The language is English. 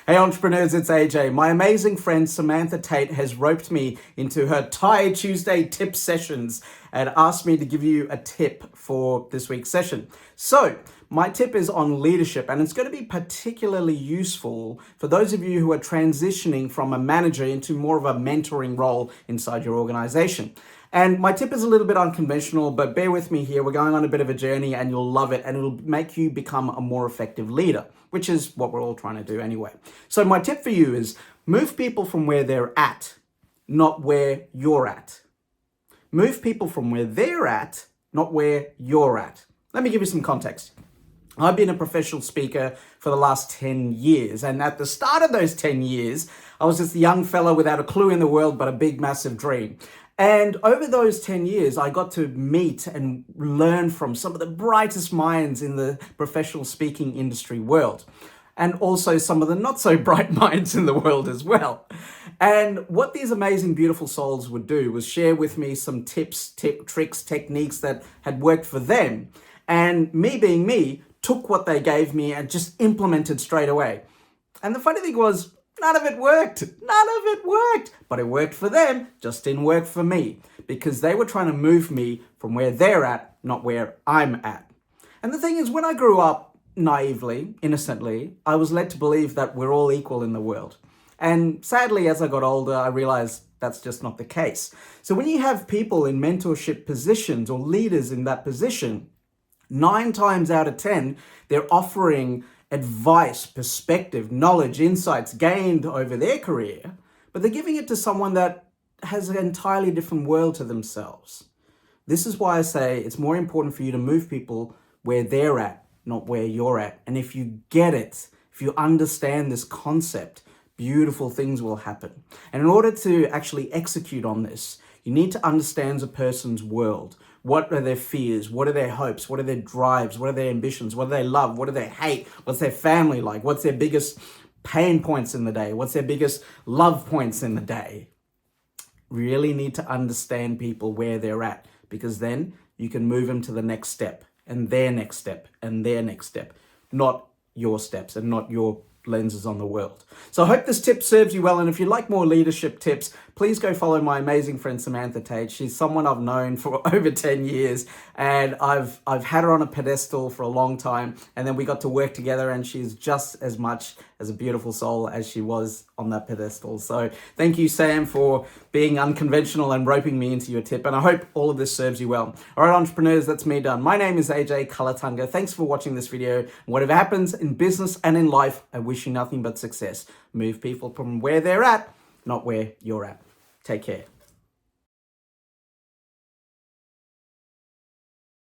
Hey entrepreneurs, it's AJ. My amazing friend Samantha Tate has roped me into her Thai Tuesday tip sessions and asked me to give you a tip for this week's session. So, my tip is on leadership, and it's going to be particularly useful for those of you who are transitioning from a manager into more of a mentoring role inside your organization. And my tip is a little bit unconventional, but bear with me here. We're going on a bit of a journey and you'll love it, and it'll make you become a more effective leader, which is what we're all trying to do anyway. So my tip for you is move people from where they're at, not where you're at. Move people from where they're at, not where you're at. Let me give you some context. I've been a professional speaker for the last 10 years. And at the start of those 10 years, I was this young fella without a clue in the world, but a big, massive dream. And over those 10 years, I got to meet and learn from some of the brightest minds in the professional speaking industry world, and also some of the not so bright minds in the world as well. And what these amazing, beautiful souls would do was share with me some tips, tricks, techniques that had worked for them. And me being me, took what they gave me and just implemented straight away. And the funny thing was, none of it worked. But it worked for them, just didn't work for me, because they were trying to move me from where they're at, not where I'm at. And the thing is, when I grew up naively, innocently, I was led to believe that we're all equal in the world. And sadly, as I got older, I realized that's just not the case. So when you have people in mentorship positions or leaders in that position, 9 times out of 10, they're offering advice, perspective, knowledge, insights gained over their career, but they're giving it to someone that has an entirely different world to themselves. This is why I say it's more important for you to move people where they're at, not where you're at. And if you get it, if you understand this concept, beautiful things will happen. And in order to actually execute on this, you need to understand a person's world. What are their fears? What are their hopes? What are their drives? What are their ambitions? What do they love? What do they hate? What's their family like? What's their biggest pain points in the day? What's their biggest love points in the day? Really need to understand people where they're at, because then you can move them to the next step and their next step and their next step, not your steps and not your lenses on the world. So I hope this tip serves you well. And if you like more leadership tips, please go follow my amazing friend Samantha Tate. She's someone I've known for over 10 years, and I've had her on a pedestal for a long time. And then we got to work together, and she's just as much as a beautiful soul as she was on that pedestal. So thank you, Sam, for being unconventional and roping me into your tip. And I hope all of this serves you well. All right, entrepreneurs, that's me done. My name is AJ Kulatunga. Thanks for watching this video. Whatever happens in business and in life, I wish you nothing but success. Move people from where they're at, not where you're at. Take care.